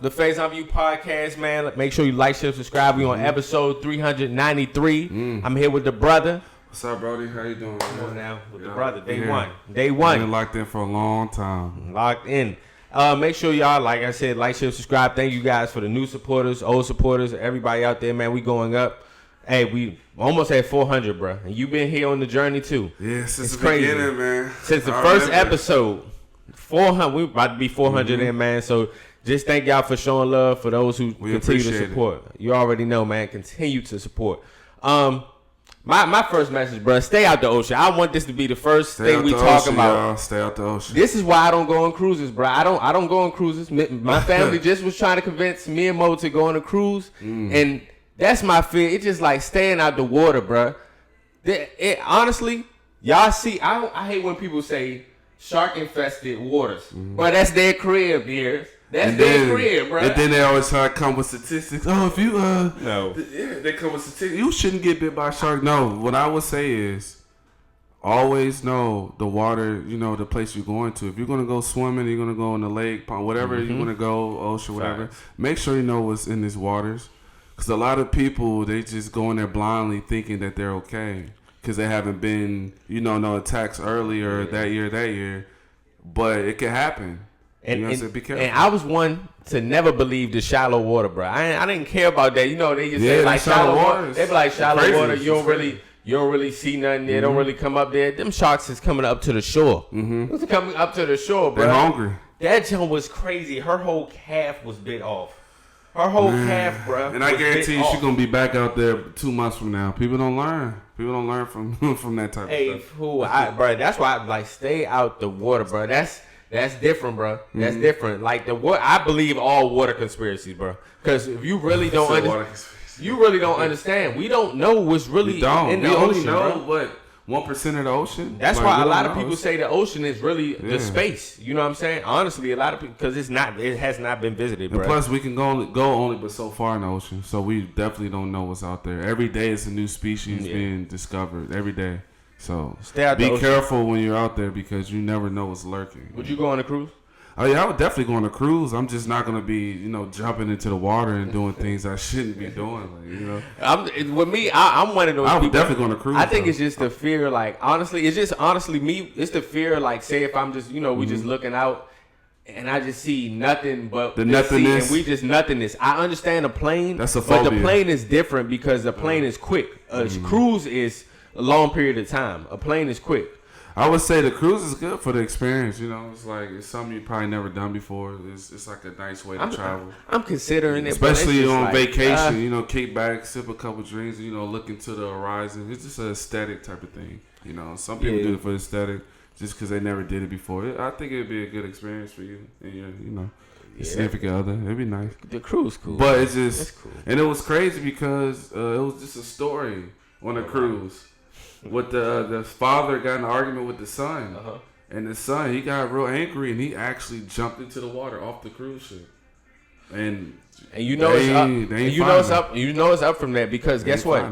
the TheFaisonViewPodcast, man. Make sure you like, share, subscribe. We on episode 393. I'm here with the brother. What's up, Brody? How you doing? Come on now with the brother. Day one. Been locked in for a long time. Locked in. Make sure y'all, like I said, like, share, subscribe. Thank you guys for the new supporters, old supporters, everybody out there, man. We going up. Hey, we almost at 400, bro. And you been here on the journey, too. Yeah, since it's the crazy. beginning, man. Since the first episode, 400. We about to be 400 in, man. So just thank y'all for showing love for those who continue to support. You already know, man. Continue to support. My first message, bro. Stay out the ocean. I want this to be the first thing we talk about. Y'all. Stay out the ocean. This is why I don't go on cruises, bro. I don't go on cruises. My family just was trying to convince me and Mo to go on a cruise, and that's my fear. It's just like staying out the water, bro. Honestly, y'all see, I hate when people say shark infested waters, but that's their crib, dear. That's their crib, bro. And then they always try to come with statistics. Oh, if you no, they come with statistics. You shouldn't get bit by a shark. No, what I would say is always know the water. You know the place you're going to. If you're gonna go swimming, you're gonna go in the lake, pond, whatever you're gonna go, ocean, whatever. Make sure you know what's in these waters. Because a lot of people, they just go in there blindly thinking that they're okay. Because they haven't been, no attacks earlier that year. But it can happen. And be careful. And I was one to never believe the shallow water, bro. I didn't care about that. They just say like shallow water. They be like shallow water. You don't really see nothing. They don't really come up there. Them sharks is coming up to the shore. It's coming up to the shore, bro. They're hungry. That jump was crazy. Her whole calf was bit off. Her whole calf, bro. And I guarantee you she's going to be back out there 2 months from now. People don't learn. People don't learn from that type of stuff. Bro, that's why I stay out the water, bro. That's different, bro. That's different. Like I believe all water conspiracies, bro. Because if you really don't understand. We don't know what's really in the ocean. We only know what 1% of the ocean. That's why a lot of people say the ocean is really the space. You know what I'm saying? Honestly, a lot of people, because it has not been visited, bro. And plus, we can go only but so far in the ocean, so we definitely don't know what's out there. Every day, it's a new species being discovered. Every day, so be careful when you're out there because you never know what's lurking. Would you go on a cruise? Oh yeah, I would definitely go on a cruise. I'm just not gonna be, jumping into the water and doing things I shouldn't be doing. With me, I'm one of those. I would definitely go on a cruise. I think it's just the fear. Like honestly, it's the fear. Like say if I'm just, we just looking out, and I just see nothing but the nothingness, and we just nothingness. I understand a plane, that's a phobia. But the plane is different because the plane is quick. A cruise is a long period of time. A plane is quick. I would say the cruise is good for the experience. It's like it's something you probably never done before. It's like a nice way to travel. I'm considering it, especially on vacation. Kick back, sip a couple drinks. Look into the horizon. It's just an aesthetic type of thing. Some people do it for aesthetic just because they never did it before. I think it'd be a good experience for you and your significant other. It'd be nice. The cruise cool, but it's just cool. And it was crazy because it was just a story on a cruise. With the father got in an argument with the son, and the son he got real angry and he actually jumped into the water off the cruise ship, and it's up from that because guess what?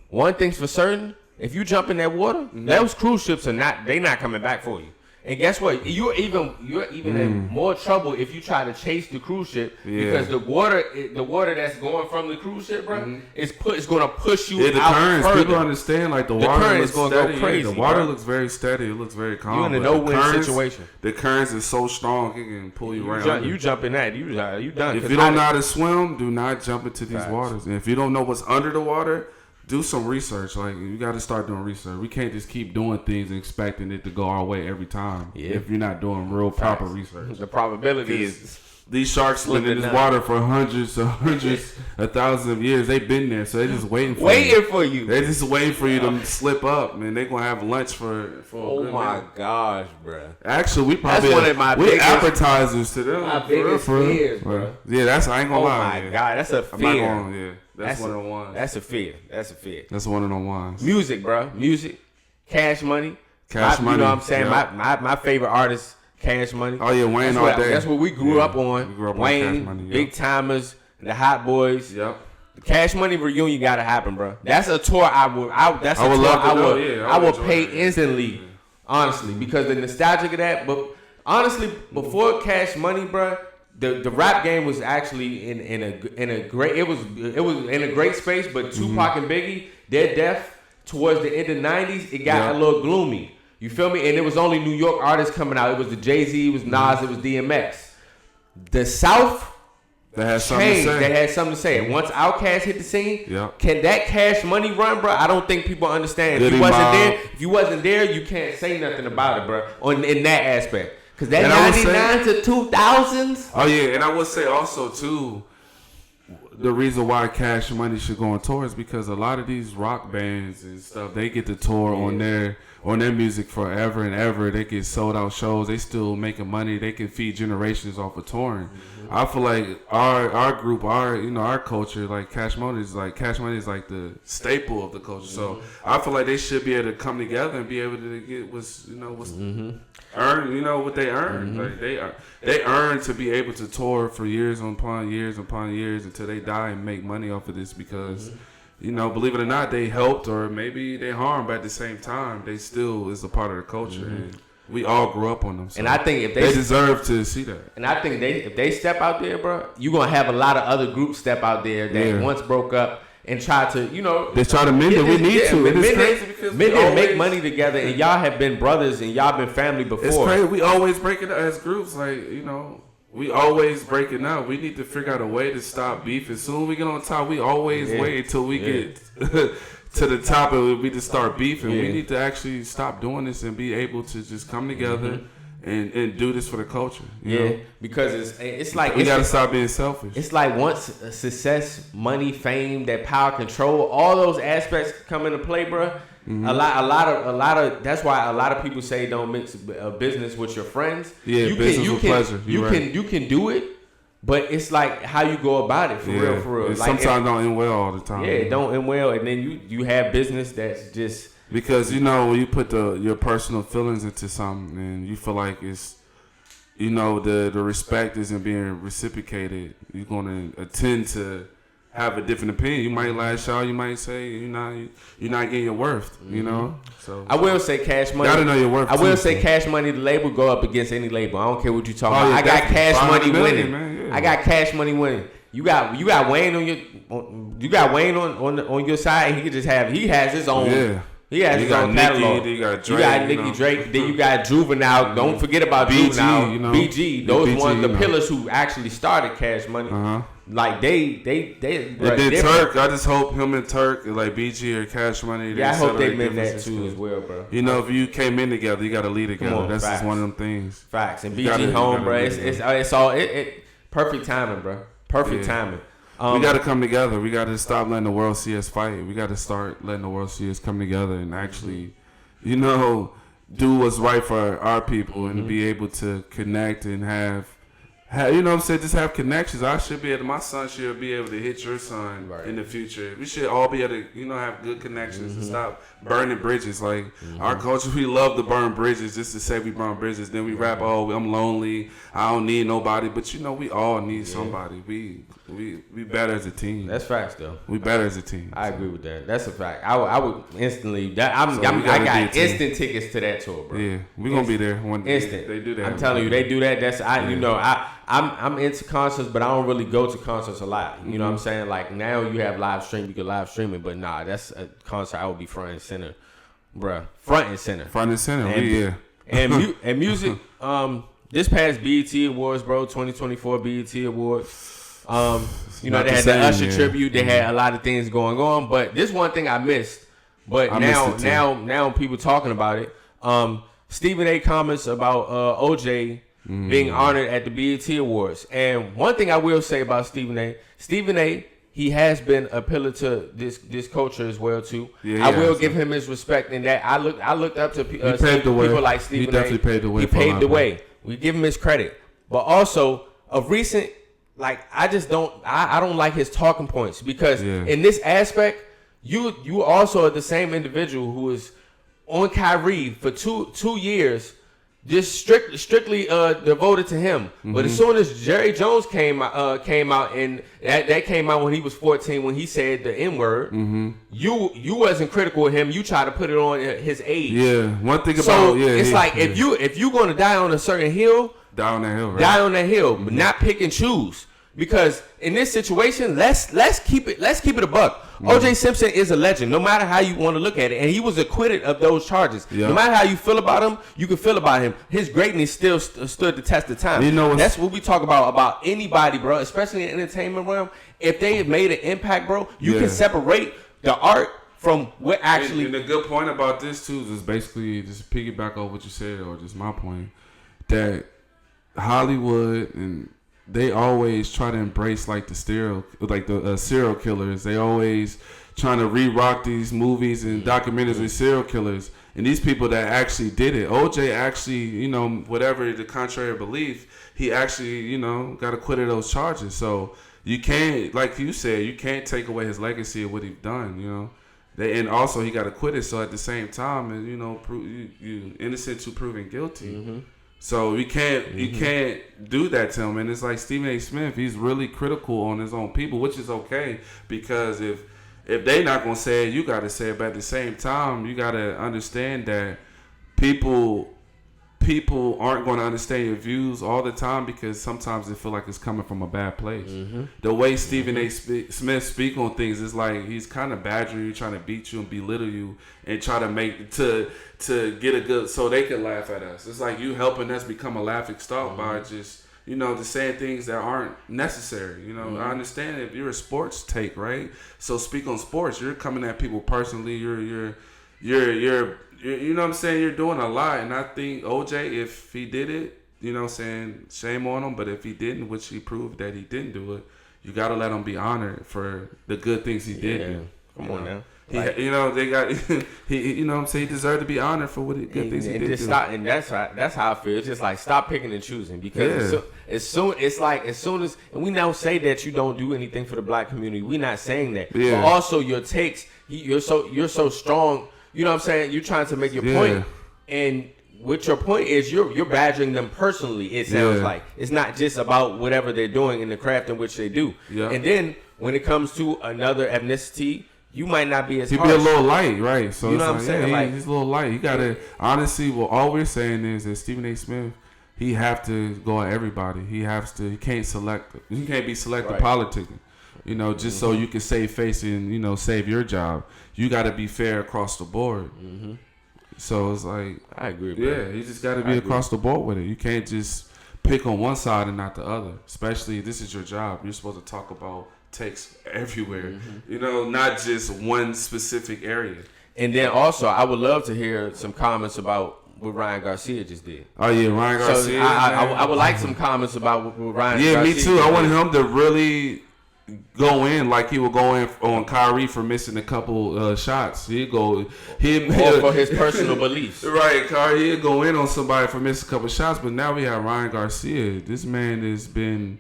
One thing's for certain: if you jump in that water, those cruise ships they not coming back for you. And guess what? You're even in more trouble if you try to chase the cruise ship because the water that's going from the cruise ship, bro, it's going to push you the out currents. further. People understand the water current is going to go crazy. The water looks very steady. It looks very calm. You're in a no-win situation. The currents is so strong it can pull you right under. You jump in that, you done. If you don't know how to swim, do not jump into these waters. And if you don't know what's under the water, do some research. Like you got to start doing research. We can't just keep doing things and expecting it to go our way every time. If you're not doing real proper research, the probability is these sharks live in this water for hundreds of thousands of years. They've been there, so they're just waiting for you. They're just waiting for you to slip up, man. They're gonna have lunch for. Oh my gosh, bro! Actually, we probably we're appetizers to them. My biggest fears, bro. Yeah, I ain't gonna lie. Oh my god, that's a fear. That's one of the ones. That's a fear. That's one of the ones. Music, bro. Music. Cash Money. You know what I'm saying? Yep. My favorite artist, Cash Money. Oh, yeah, Wayne all day. That's what we grew up on. We grew up Wayne, on Cash Money, Big Timers, the Hot Boys. Yep. The Cash Money reunion got to happen, bro. That's a tour I would pay instantly, honestly, because the nostalgia of that. But honestly, before Cash Money, bro, the rap game was actually in a great it was in a great space, but Tupac and Biggie, their death towards the end of the 90s, it got a little gloomy. You feel me? And it was only New York artists coming out. It was the Jay-Z, it was Nas, it was DMX. The South changed. They had something to say. And once Outkast hit the scene, can that Cash Money run, bro? I don't think people understand. If you wasn't there, you can't say nothing about it, bro. In that aspect. Because that 99 to 2000s. Oh, yeah. And I would say also, too, the reason why Cash Money should go on tour is because a lot of these rock bands and stuff, they get to tour on their music forever and ever. They get sold out shows. They still making money. They can feed generations off of touring. I feel like our group, our culture, like Cash Money is like the staple of the culture. So I feel like they should be able to come together and be able to get earn, what they earn. Like they earn to be able to tour for years upon years until they die and make money off of this because, believe it or not, they helped or maybe they harmed, but at the same time, they still is a part of the culture. And we all grew up on them. So and I think if they deserve to see that. And I think if they step out there, bro, you're going to have a lot of other groups step out there that once broke up and try to, they try to mend it. We need to. It is crazy because men didn't make money together, and y'all have been brothers and y'all been family before. It's crazy. We always break it up as groups. Like, we always breaking up. We need to figure out a way to stop beef. As soon as we get on top, we always wait until we get to the top and we just start beefing. We need to actually stop doing this and be able to just come together and do this for the culture. You know? Because it's like we gotta stop being selfish. It's like once success, money, fame, that power, control, all those aspects come into play, bro. A lot of. That's why a lot of people say don't mix business with your friends. Yeah, business with pleasure. You can do it, but it's like how you go about it for real. Like sometimes don't end well all the time. Yeah, it don't end well, and then you have business that's just because when you put your personal feelings into something and you feel like it's the respect isn't being reciprocated, you're gonna attend to have a different opinion. You might lash out. You might say you're not getting your worth. So I will say Cash Money. Gotta know your worth. I will say Cash Money. The label go up against any label. I don't care what you talking about. I got Cash Money winning. Man, I got Cash Money winning. You got Wayne on your side. And he has his own. Yeah. He has his own catalog. You got Nicki Drake. Then you got Juvenile. Don't forget about BG, Juvenile. BG. Those BG, ones, the pillars who actually started Cash Money. Like they did Turk. I just hope him and Turk, like BG or Cash Money. Yeah, I hope they meant that too as well, bro. If you came in together, you got to lead together. That's just one of them things. Facts. And BG home, bro. It's all perfect timing, bro. Perfect timing. We got to come together. We got to stop letting the world see us fight. We got to start letting the world see us come together and actually, do what's right for our people and be able to connect and have just have connections. My son should be able to hit your son in the future. We should all be able to, have good connections and stop burning bridges. Like our culture, we love to burn bridges just to say we burn bridges. Then we rap, I'm lonely. I don't need nobody. But we all need somebody. We better as a team. That's facts, though. We better as a team. I agree with that. That's a fact. I would instantly. I got instant tickets to that tour, bro. Yeah, we're gonna be there one day. Instant. They do that. I'm telling you, they do that. I'm into concerts, but I don't really go to concerts a lot. You know what I'm saying? Like now you have live stream, you can live stream it, but that's a concert I would be front and center, bruh. Front and center. And music. This past BET Awards, bro, 2024 BET Awards. They had the Usher tribute. They had a lot of things going on, but this one thing I missed. But now people talking about it. Stephen A. comments about OJ being honored at the BET Awards. And one thing I will say about Stephen A., he has been a pillar to this culture as well too. I will give him his respect in that. I looked up to people like Stephen A. He definitely paved the way. He paved the way. We give him his credit. But also of recent, I don't like his talking points because in this aspect, you also are the same individual who was on Kyrie for two years just strictly devoted to him. But as soon as Jerry Jones came out, and that came out when he was 14, when he said the N-word, you wasn't critical of him. You tried to put it on his age. Yeah, one thing about so it's like if you gonna die on a certain hill, die on that hill, right? Die on that hill, but not pick and choose. Because in this situation, let's keep it a buck. O.J. Simpson is a legend, no matter how you want to look at it, and he was acquitted of those charges. Yep. No matter how you feel about him, you can feel about him. His greatness still stood the test of time. That's what we talk about anybody, bro, especially in the entertainment realm. If they have made an impact, bro, you can separate the art from what actually. And the good point about this too is basically just piggyback on what you said, or just my point, that Hollywood and they always try to embrace like the serial killers. They always trying to re-rock these movies and documentaries with serial killers. And these people that actually did it. OJ actually, whatever the contrary belief, he actually, got acquitted of those charges. So you can't, like you said, you can't take away his legacy of what he's done, And also he got acquitted. So at the same time, you innocent to proven guilty. So you can't do that to him. And it's like Stephen A. Smith, he's really critical on his own people, which is okay, because if they not gonna say it, you gotta say it. But at the same time, you gotta understand that people aren't gonna understand your views all the time, because sometimes they feel like it's coming from a bad place. The way Stephen A. Smith speak on things is like he's kind of badgering you, trying to beat you and belittle you, and try to make to get a good, so they can laugh at us. It's like you helping us become a laughing stock by just just saying things that aren't necessary. I understand if you're a sports take, right? So speak on sports. You're coming at people personally. You're you know what I'm saying? You're doing a lot. And I think OJ, if he did it, saying shame on him. But if he didn't, which he proved that he didn't do it, you got to let him be honored for the good things he did do. Come on now. They got he he deserved to be honored for what good things he did do. And that's how I feel. It's just like stop picking and choosing, because as soon as and we now say that you don't do anything for the black community, we're not saying that. But also your takes, you're so strong. You know what I'm saying? You're trying to make your point, and what your point is, you're badgering them personally. It sounds like it's not just about whatever they're doing in the craft in which they do. And then when it comes to another ethnicity, you might not be as harsh. He be a little light, right? So you know what I'm saying? He's a little light. You gotta honestly. Well, all we're saying is that Stephen A. Smith, he have to go at everybody. He can't select. He can't be selective politicking. Just so you can save face and save your job. You got to be fair across the board. So it's like I agree. Bro. Yeah, you just got to be across the board with it. You can't just pick on one side and not the other. Especially this is your job. You're supposed to talk about takes everywhere. Not just one specific area. And then also, I would love to hear some comments about what Ryan Garcia just did. Oh yeah, Ryan Garcia. So I would like some comments about what Ryan. Yeah, Garcia me too. I want him to really go in like he would go in on Kyrie for missing a couple shots. He'd go for his personal beliefs. Right, Kyrie he'd go in on somebody for missing a couple shots. But now we have Ryan Garcia. This man has been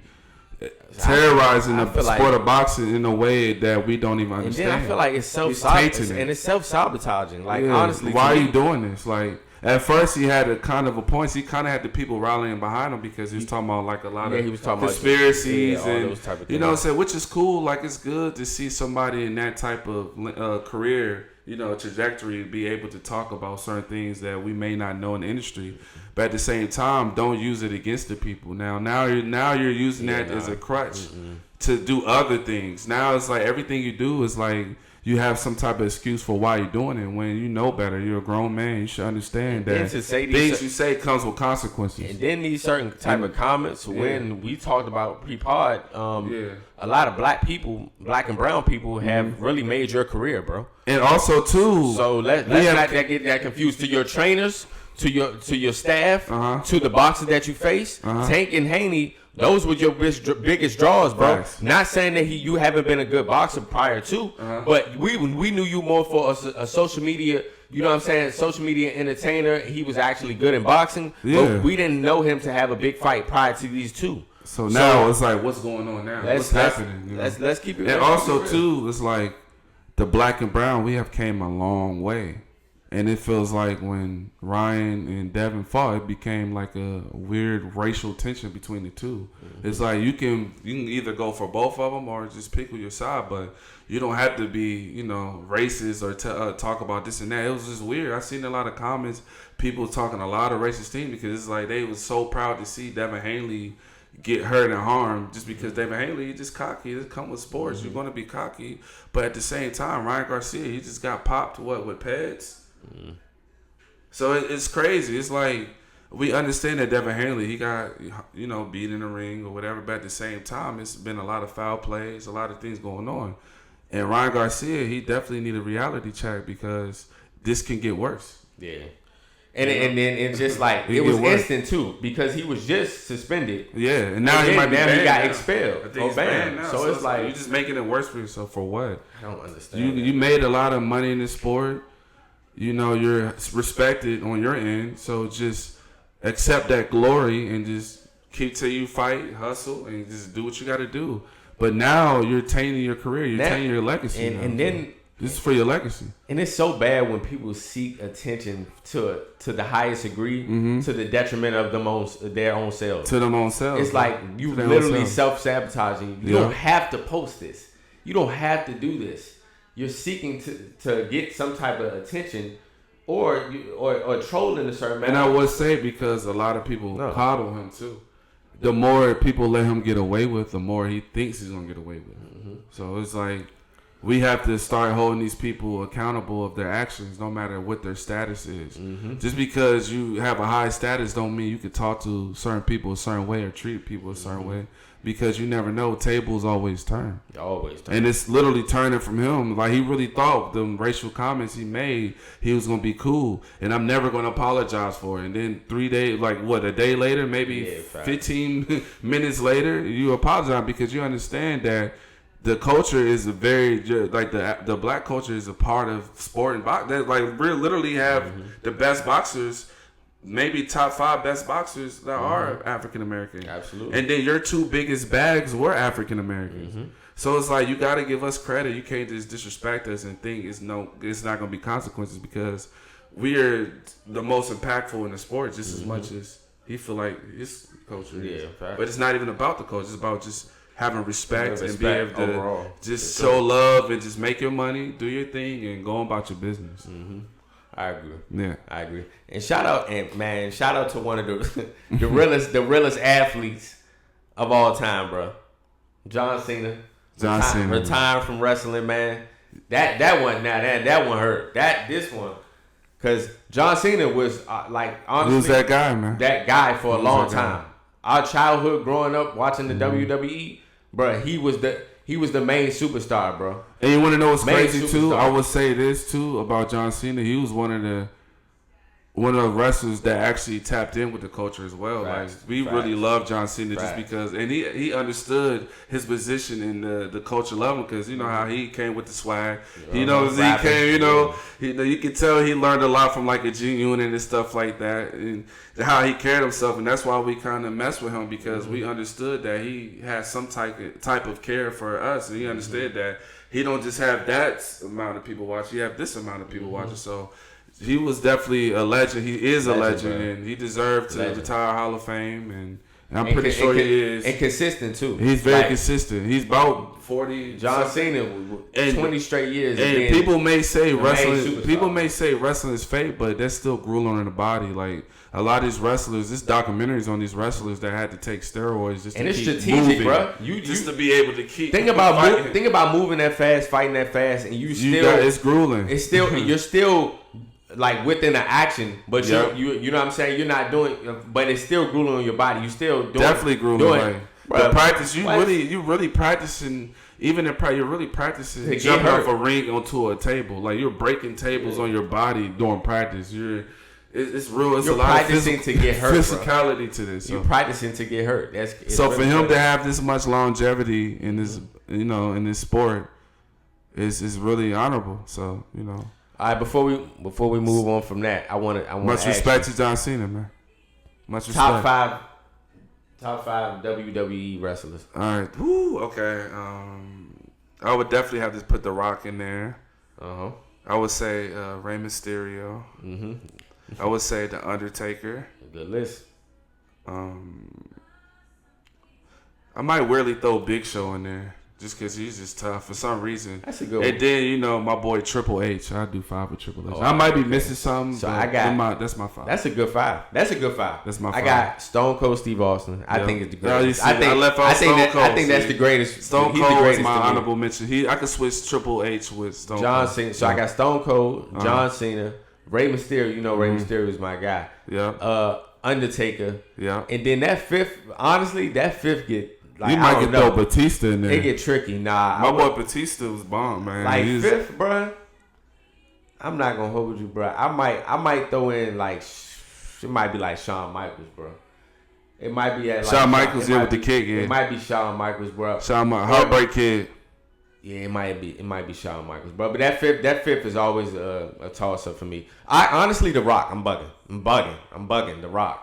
terrorizing the sport of boxing in a way that we don't even understand. And then I feel like it's self-sabotaging. Like, honestly, why are you doing this? Like, at first he had a kind of a point. He kind of had the people rallying behind him because he was talking about like a lot of conspiracies and those type of things. You know what I'm saying, which is cool. Like, it's good to see somebody in that type of career, trajectory, be able to talk about certain things that we may not know in the industry. But at the same time, don't use it against the people. Now you're using that as a crutch to do other things. Now it's like everything you do is like you have some type of excuse for why you're doing it. When you know better, you're a grown man. You should understand that things you say comes with consequences. And then these certain type of comments, when we talked about pre-pod, a lot of black and brown people have really made your career, bro. And also too, so let's not get that confused. To your trainers, to your staff, to the boxers that you face, Tank and Haney. Those were your biggest draws, bro. Right. Not saying that you haven't been a good boxer prior to, but we knew you more for a social media, you know what I'm saying, social media entertainer. He was actually good in boxing, but we didn't know him to have a big fight prior to these two. So now it's like, what's going on now? What's happening? Let's keep it. And also too, it's like the black and brown, we have came a long way. And it feels like when Ryan and Devin fought, it became like a weird racial tension between the two. Mm-hmm. It's like you can either go for both of them or just pick with your side, but you don't have to be, racist or talk about this and that. It was just weird. I seen a lot of comments, people talking a lot of racist things because it's like they was so proud to see Devin Haney get hurt and harmed just because Devin Haney, he's just cocky. It come with sports. Mm-hmm. You're going to be cocky. But at the same time, Ryan Garcia, he just got popped, with pads? Mm-hmm. So it's crazy. It's like we understand that Devin Haney, he got, beat in the ring or whatever, but at the same time, it's been a lot of foul plays, a lot of things going on. And Ryan Garcia, he definitely need a reality check because this can get worse. Yeah. And then it's just like it was instant too because he was just suspended. Yeah, and now he might be banned. He got expelled. I think he's banned now. So it's like you're just making it worse for yourself for what? I don't understand. You made a lot of money in this sport. You're respected on your end. So just accept that glory and just keep till you fight, hustle, and just do what you got to do. But now you're tainting your career. You're tainting your legacy. And then. This is for your legacy. And it's so bad when people seek attention to the highest degree to the detriment of their own selves. To them own selves. It's like you literally self-sabotaging. You don't have to post this. You don't have to do this. You're seeking to get some type of attention or trolling a certain manner. And I would say because a lot of people coddle him too. The more people let him get away with, the more he thinks he's going to get away with. Mm-hmm. So it's like we have to start holding these people accountable of their actions, no matter what their status is. Mm-hmm. Just because you have a high status don't mean you can talk to certain people a certain way or treat people a certain way. Because you never know, tables always turn. Always turn. And it's literally turning from him. Like, he really thought them racial comments he made, he was going to be cool. And I'm never going to apologize for it. And then 3 days, a day later, maybe 15 minutes later, you apologize because you understand that the culture is the black culture is a part of sport and boxing. We literally have the best boxers, maybe top 5 best boxers that are African American. Absolutely. And then your 2 biggest bags were African Americans. Mm-hmm. So it's like you got to give us credit. You can't just disrespect us and think it's not going to be consequences because we are the most impactful in the sport just as much as he feel like his culture is. But it's not even about the culture. It's about just having respect and being able to overall, just show love and just make your money, do your thing, and go about your business. Mm-hmm. I agree. Yeah, I agree. And shout out to one of the realest athletes of all time, bro. John Cena. Retired from wrestling, man. That one hurt. This one, because John Cena was honestly, he was that guy, man. That guy for a long time. Our childhood growing up watching the WWE, bro. He was the main superstar, bro. And you want to know what's crazy too? I would say this too about John Cena. He was one of the wrestlers that actually tapped in with the culture as well. Really love John Cena just because, and he understood his position in the culture level because you know how he came with the swag. You could tell he learned a lot from a G-Unit and stuff like that, and how he carried himself, and that's why we kind of mess with him because we understood that he had some type of care for us, and he understood that he don't just have that amount of people watching, he have this amount of people watching. So he was definitely a legend. He is a legend, and he deserved to retire Hall of Fame, and I'm pretty sure he is. And consistent too. He's very consistent. He's about 40. John Cena, 20 straight years. And people may say wrestling. People may say wrestling is fake, but that's still grueling on the body. Like a lot of these wrestlers, this documentaries on these wrestlers that had to take steroids just to keep strategic, moving, bro. To be able to keep. Think about moving that fast, fighting that fast, and it's grueling. It's still you're still within the action, but you know what I'm saying, you're not doing, but it's still grueling on your body. You still doing definitely grueling. The practice, you really practicing. Even in you're really practicing jumping off a ring onto a table. Like you're breaking tables on your body during practice. It's real. It's you're a lot practicing of to get hurt. Physicality to this. You're practicing to get hurt. So for him to have this much longevity in this, in this sport, is really honorable. So All right, before we move on from that, I want to much respect to John Cena, man. Much respect. Top five WWE wrestlers. All right. Woo, okay. I would definitely have to put The Rock in there. I would say Rey Mysterio. Mm-hmm. I would say The Undertaker. Good list. I might weirdly throw Big Show in there just because he's just tough for some reason. That's a good one. And then, my boy Triple H. I do 5 with Triple H. I might be missing something, so but that's my 5. That's a good 5. That's my 5. I got Stone Cold Steve Austin. I think it's the greatest. I think that's the greatest. Stone He's Cold the greatest is my honorable mention. I could switch Triple H with Stone John Cold. Cena. So I got Stone Cold, John Cena, Rey Mysterio. Rey Mysterio is my guy. Yeah. Undertaker. Yeah. And then that fifth get. Like, you might get throw Batista in there. It get tricky. Nah, my boy Batista was bomb, man. Like fifth, bruh. I'm not gonna hold you, bruh. I might throw in like it might be like Shawn Michaels, bro. It might be at like Shawn Michaels with the kick. It might be Shawn Michaels, bro. Heartbreak Kid. Yeah, it might be Shawn Michaels, bro. But that fifth is always a toss up for me. I honestly, The Rock. I'm bugging. The Rock.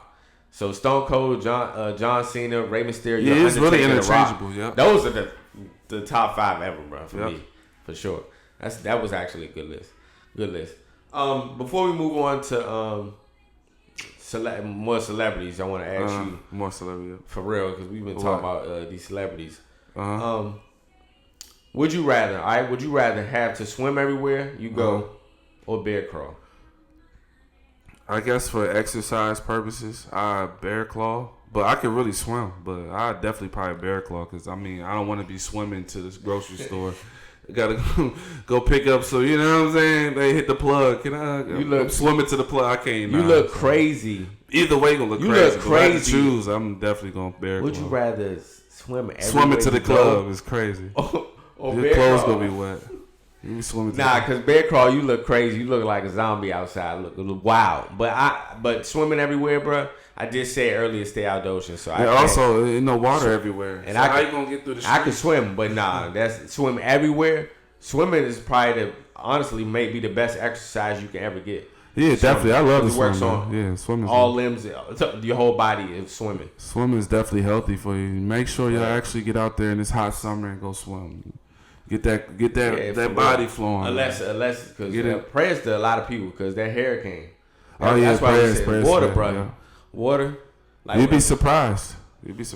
So Stone Cold, John Cena, Rey Mysterio, yeah, it's really interchangeable. Yeah, those are the top 5 ever, bro, for me, for sure. That was actually a good list. Good list. Before we move on to more celebrities, I want to ask you more celebrities for real because we've been talking about these celebrities. Uh-huh. Would you rather? Would you rather have to swim everywhere you go, or bear crawl? I guess for exercise purposes, I bear claw. But I could really swim. But I definitely probably bear claw because, I don't want to be swimming to this grocery store. Got to go pick up. So, you know what I'm saying? They hit the plug. I'm swimming to the plug. I can't. You look crazy. Either way, going to look crazy. You look crazy. If I choose, I'm definitely going to bear claw. Would you rather swim everywhere Swimming to the club is crazy. Your clothes going to be wet. Because bear crawl, you look crazy. You look like a zombie outside. Look wild. But swimming everywhere, bro. I did say earlier, stay outdoors. So also, no water everywhere. And so how you gonna get through the streets? I can swim, but that's swim everywhere. Swimming is probably honestly maybe the best exercise you can ever get. Yeah, definitely. I love to swim. Swimming. All limbs, your whole body is swimming. Swimming is definitely healthy for you. Make sure y'all actually get out there in this hot summer and go swim. Get that body flowing. Unless because prayers to a lot of people because that hurricane. That's why we said water, brother. Yeah. Water. Like you'd be surprised.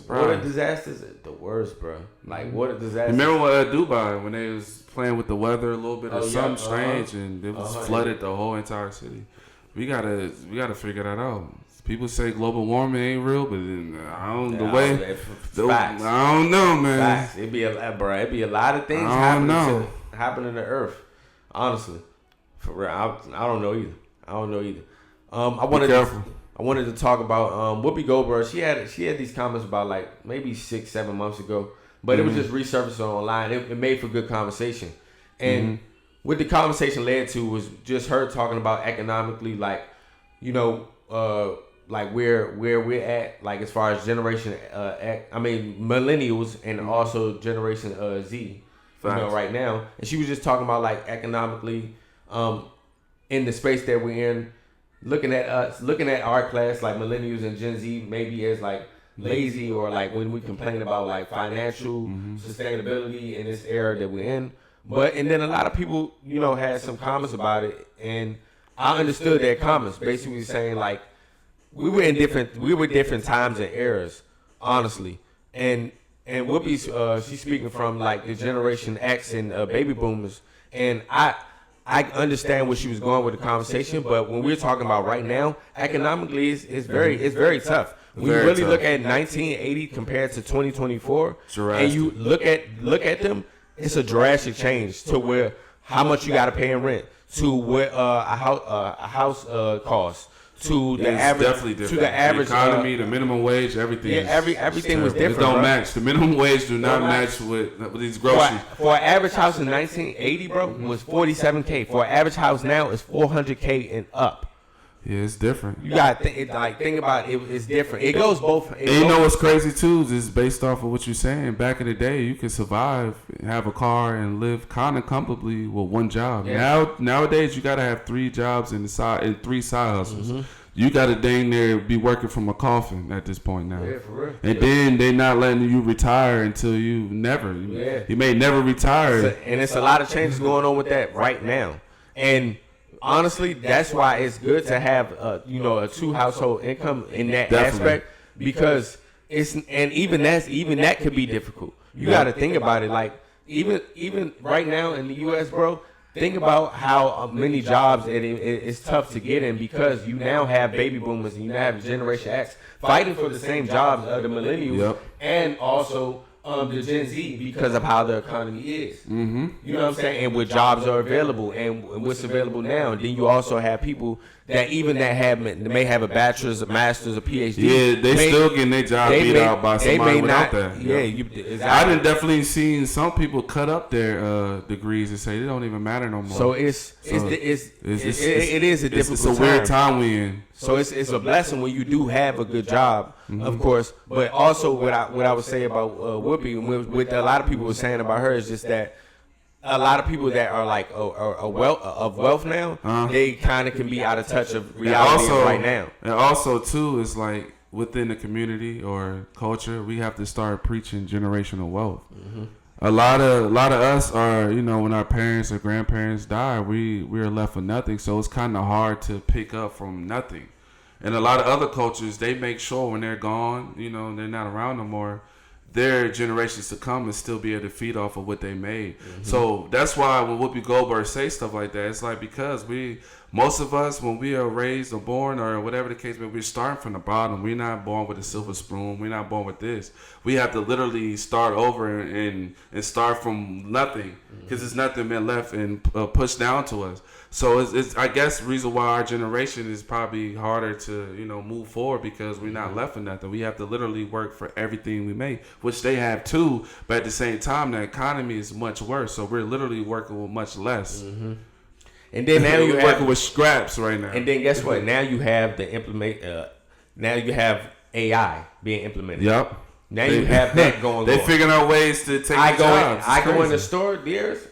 Water disasters are the worst, bro. Like water disasters. Remember what Dubai when they was playing with the weather a little bit or something strange and it was flooded the whole entire city. We gotta figure that out. People say global warming ain't real, but I don't I don't know, man. Facts. It'd be a lot of things happening to Earth. Honestly, for real, I don't know either. I wanted to talk about Whoopi Goldberg. She had these comments about like maybe 6-7 months ago, but it was just resurfacing online. It made for good conversation, and what the conversation led to was just her talking about economically, like like where we're at, like as far as generation millennials and also generation Z, right now. And she was just talking about like economically, in the space that we're in, looking at our class, like millennials and Gen Z, maybe as like lazy or like when we complain about like financial sustainability in this era that we're in. And then a lot of people, had some comments about it, and I understood their comments, basically saying like, we were different times and eras, honestly. And Whoopi's she's speaking from like the Generation X and baby boomers. And I understand where she was going with the conversation, but when we're talking about right now, economically it's very tough. When you really look at 1980 compared to 2024, and you look at them, it's a drastic change to where how much you got to pay in rent, to what a house costs. To the average, definitely different. To the average the economy, the minimum wage, everything. Yeah, everything was different. It don't match. The minimum wage do not match with these groceries. For an average house in 1980, bro, was $47K. For an average house now, is $400K and up. Yeah, it's different. You got to think about it. It's different. It goes both. And you know what's crazy too is based off of what you're saying. Back in the day, you could survive, have a car, and live kind of comfortably with one job. Yeah. Nowadays, you gotta have 3 jobs and 3 side hustles. You gotta dang near be working from a coffin at this point now. Yeah, for real. And then they're not letting you retire until you never. You may never retire. And it's a lot of changes going on with that right now. And honestly, that's why it's good to have a 2 household income in that aspect, because even that could be difficult. You got to think about it. Like even right now in the U.S., bro, think about how many jobs it's tough to get in, because you now have baby boomers and you now have Generation X fighting for the same jobs of the millennials and also the Gen Z, because of how the economy is. Mm-hmm. You know what I'm saying? And what jobs are available and what's available now. And then you also have people that may have a bachelor's, a master's, a PhD. Yeah, they still getting their job beat out by somebody without that. Yeah, exactly. I done definitely seen some people cut up their degrees and say they don't even matter no more. So it is a difficult It's a weird time we in. So it's a blessing when you do have a good job, of course. But also what I would say about Whoopi, and what a lot of people were saying about her, is just that a lot of people that are like of wealth now, they kind of can be out of touch of reality right now. And also too, is like within the community or culture, we have to start preaching generational wealth. Mm-hmm. A lot of us are, when our parents or grandparents die, we're left with nothing. So it's kind of hard to pick up from nothing. And a lot of other cultures, they make sure when they're gone, they're not around no more, their generations to come and still be able to feed off of what they made. Mm-hmm. So that's why when Whoopi Goldberg say stuff like that, it's like, because most of us, when we are raised or born or whatever the case may be, we're starting from the bottom. We're not born with a silver spoon. We're not born with this. We have to literally start over and start from nothing, because there's nothing been left and pushed down to us. So it's I guess the reason why our generation is probably harder to move forward, because we're not left with nothing. We have to literally work for everything we make, which they have too. But at the same time, the economy is much worse. So we're literally working with much less. Mm-hmm. And then now you're working with scraps right now. And then guess what? Now you have now you have AI being implemented. Yep. Now you have that going on. They're figuring out ways to take jobs. I go in the store,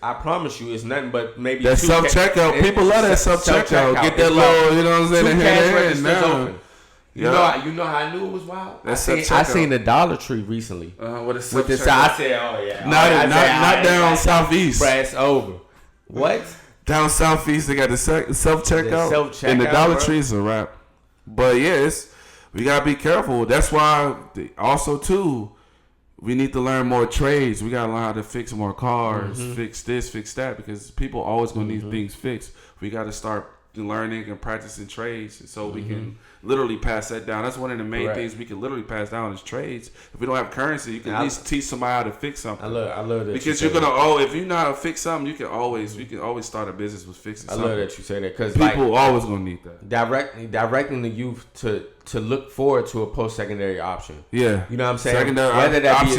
I promise you, it's nothing but maybe that self-checkout. People love that self-checkout. Get that little, you know what I'm saying? 2 cash registers open. Yeah. You know how I knew it was wild? I self-checkout. seen the Dollar Tree recently. What is with this? I said, oh yeah. Not down southeast. It's over. What? Down southeast, they got the self-checkout. And the Dollar Tree's a wrap. But yeah, we gotta be careful. That's why also too, we need to learn more trades. We gotta learn how to fix more cars, fix this, fix that, because people always gonna need things fixed. We gotta start learning and practicing trades, so we can literally pass that down. That's one of the main things we can literally pass down is trades. If we don't have currency, you can at least teach somebody how to fix something. I love that, because you're gonna if you know how to fix something, you can always start a business with fixing something. I love that you say that, because people always gonna need that. Directing the youth to look forward to a post-secondary option. Yeah, you know what I'm saying. Secondary whether that be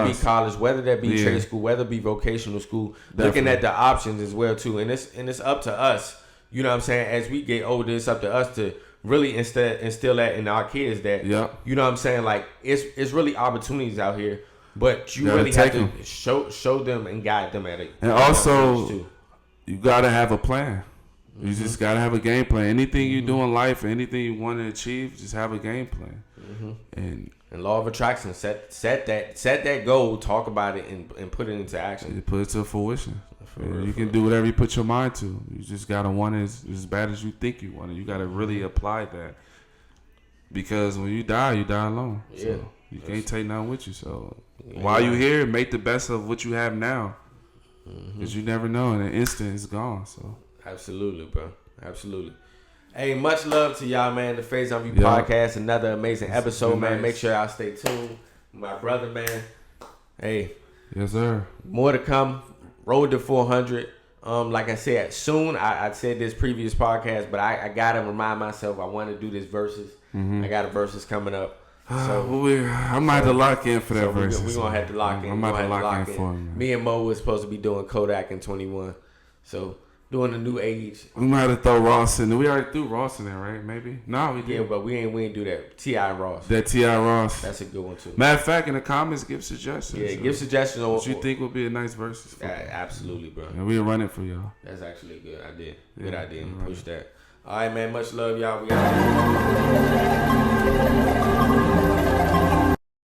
must. College, whether that be trade school, whether it be vocational school, definitely. Looking at the options as well too, and it's up to us. You know what I'm saying? As we get older, it's up to us to really instill that in our kids that, you know what I'm saying? Like, it's really opportunities out here, but you really have to show them and guide them at it. And also, you got to have a plan. You just got to have a game plan. Anything you do in life, anything you want to achieve, just have a game plan. And law of attraction, set that goal, talk about it, and put it into action. Put it to fruition. You can do whatever you put your mind to. You just gotta want it as bad as you think you want it. You gotta really apply that, because when you die alone. Yeah, so you can't take nothing with you. So while you here, make the best of what you have now, because you never know. In an instant, it's gone. So absolutely, bro. Absolutely. Hey, much love to y'all, man. The Faison Podcast, another amazing episode, man. Make sure y'all stay tuned. My brother, man. Hey, yes, sir. More to come. Road to 400. Like I said, soon. I said this previous podcast, but I gotta remind myself I want to do this versus. I got a versus coming up. So I might have to lock in for that versus. We're gonna have to lock in. I might have to lock in for him. Me and Mo was supposed to be doing Kodak in 21. So doing the new age. We might have to throw Ross in. We already threw Ross in there, right? Maybe. No, we did. Yeah, but we ain't do that. T.I. Ross. That T.I. Ross. That's a good one too. Matter of fact, in the comments, give suggestions. Yeah, give suggestions on what you think would be a nice versus. Absolutely, bro. And we'll run it for y'all. That's actually a good idea. Good idea. Push that. All right, man. Much love, y'all. We out.